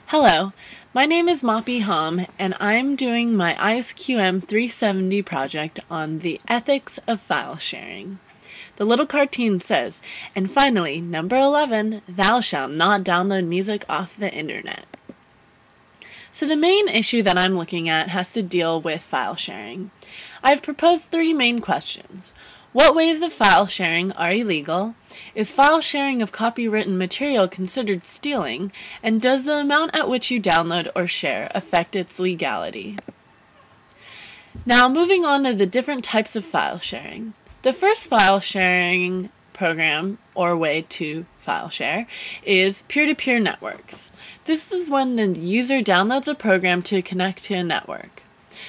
Hello, my name is Moppy Hom, and I'm doing my ISQM 370 project on the ethics of file sharing. The little cartoon says, and finally, number 11, thou shalt not download music off the internet. So the main issue that I'm looking at has to deal with file sharing. I've proposed three main questions. What ways of file sharing are illegal? Is file sharing of copywritten material considered stealing? And does the amount at which you download or share affect its legality? Now, moving on to the different types of file sharing. The first file sharing program or way to file share is peer-to-peer networks. This is when the user downloads a program to connect to a network.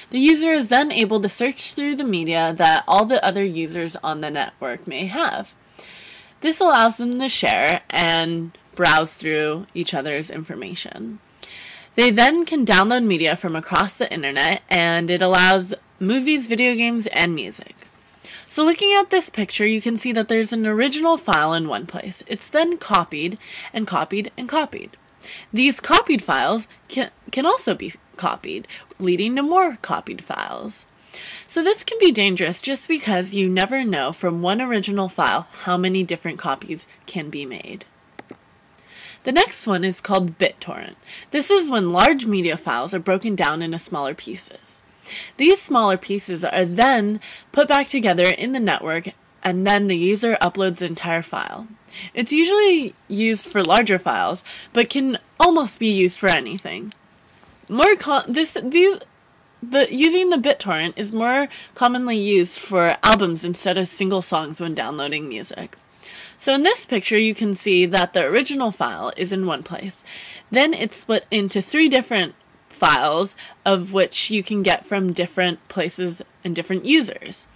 The user is then able to search through the media that all the other users on the network may have. This allows them to share and browse through each other's information. They then can download media from across the internet, and it allows movies, video games, and music. So looking at this picture, you can see that there's an original file in one place. It's then copied and copied and copied. These copied files can also be copied, leading to more copied files. So this can be dangerous just because you never know from one original file how many different copies can be made. The next one is called BitTorrent. This is when large media files are broken down into smaller pieces. These smaller pieces are then put back together in the network, and then the user uploads the entire file. It's usually used for larger files, but can almost be used for anything. Using the BitTorrent is more commonly used for albums instead of single songs when downloading music. So in this picture, you can see that the original file is in one place. Then it's split into three different files, of which you can get from different places and different users.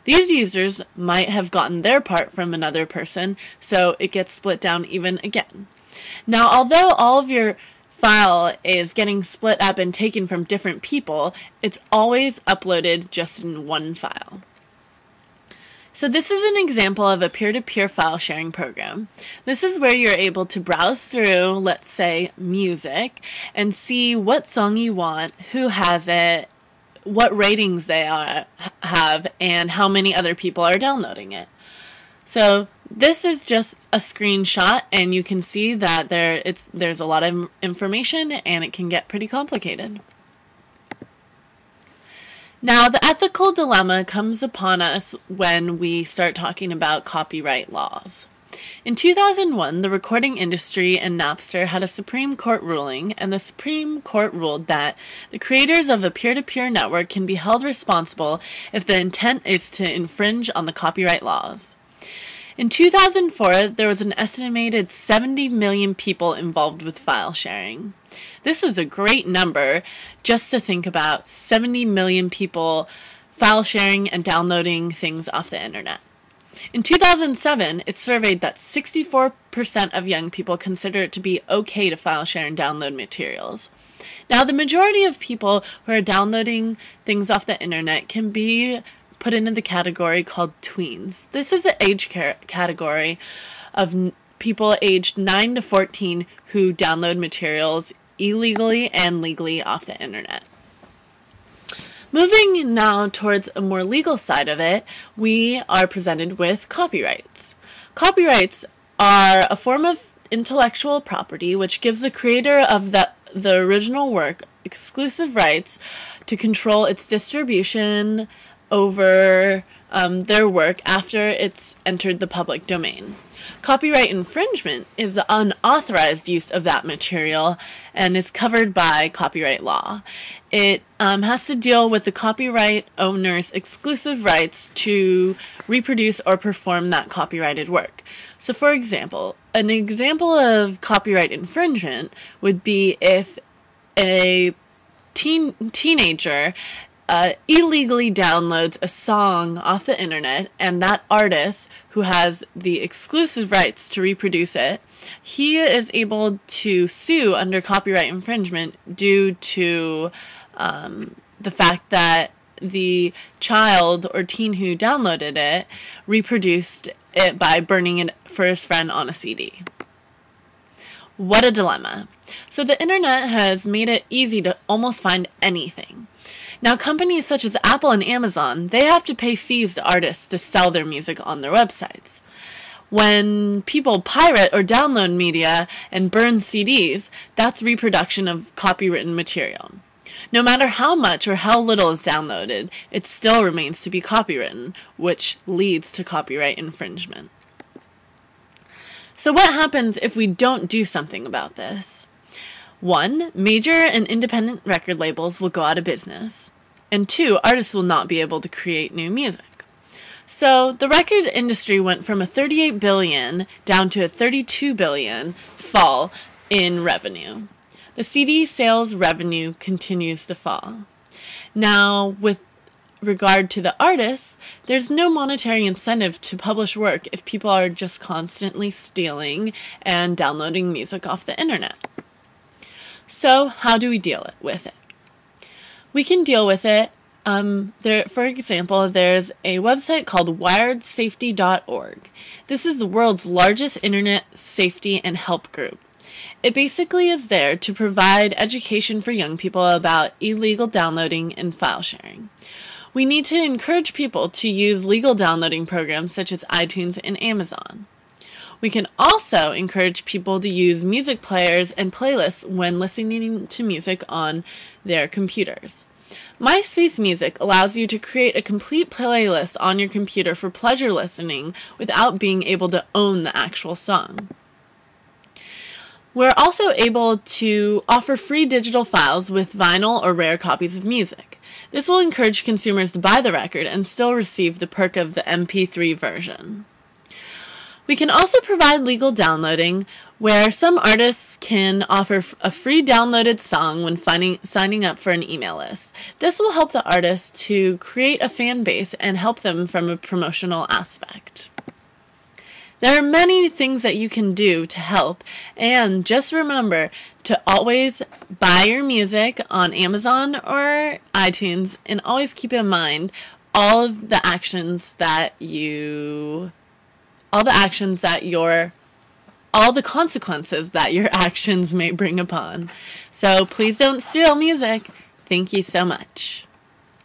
These users might have gotten their part from another person, so it gets split down even again. Now, although all of your file is getting split up and taken from different people, it's always uploaded just in one file. So this is an example of a peer-to-peer file sharing program. This is where you're able to browse through, let's say, music, and see what song you want, who has it, what ratings they have, and how many other people are downloading it. So this is just a screenshot, and you can see that there's a lot of information, and it can get pretty complicated. Now, the ethical dilemma comes upon us when we start talking about copyright laws. In 2001, the recording industry and Napster had a Supreme Court ruling, and the Supreme Court ruled that the creators of a peer-to-peer network can be held responsible if the intent is to infringe on the copyright laws. In 2004, there was an estimated 70 million people involved with file sharing. This is a great number just to think about, 70 million people file sharing and downloading things off the internet. In 2007, it surveyed that 64% of young people consider it to be okay to file share and download materials. Now, the majority of people who are downloading things off the internet can be put into the category called tweens. This is an age category of people aged 9 to 14 who download materials illegally and legally off the internet. Moving now towards a more legal side of it, we are presented with copyrights. Copyrights are a form of intellectual property which gives the creator of the original work exclusive rights to control its distribution over their work after it's entered the public domain. Copyright infringement is the unauthorized use of that material and is covered by copyright law. It has to deal with the copyright owner's exclusive rights to reproduce or perform that copyrighted work. So for example, an example of copyright infringement would be if a teenager illegally downloads a song off the internet, and that artist who has the exclusive rights to reproduce it, he is able to sue under copyright infringement due to the fact that the child or teen who downloaded it reproduced it by burning it for his friend on a CD. What a dilemma. So the internet has made it easy to almost find anything. Now companies such as Apple and Amazon, they have to pay fees to artists to sell their music on their websites. When people pirate or download media and burn CDs, that's reproduction of copywritten material. No matter how much or how little is downloaded, it still remains to be copywritten, which leads to copyright infringement. So what happens if we don't do something about this? 1. Major and independent record labels will go out of business. And 2. Artists will not be able to create new music. So the record industry went from a $38 billion down to a $32 billion fall in revenue. The CD sales revenue continues to fall. Now, with regard to the artists, there's no monetary incentive to publish work if people are just constantly stealing and downloading music off the internet. So how do we deal with it? We can deal with it. For example, there's a website called wiredsafety.org. This is the world's largest internet safety and help group. It basically is there to provide education for young people about illegal downloading and file sharing. We need to encourage people to use legal downloading programs such as iTunes and Amazon. We can also encourage people to use music players and playlists when listening to music on their computers. MySpace Music allows you to create a complete playlist on your computer for pleasure listening without being able to own the actual song. We're also able to offer free digital files with vinyl or rare copies of music. This will encourage consumers to buy the record and still receive the perk of the MP3 version. We can also provide legal downloading, where some artists can offer a free downloaded song when signing up for an email list. This will help the artist to create a fan base and help them from a promotional aspect. There are many things that you can do to help, and just remember to always buy your music on Amazon or iTunes, and always keep in mind all the consequences that your actions may bring upon. So please don't steal music. Thank you so much.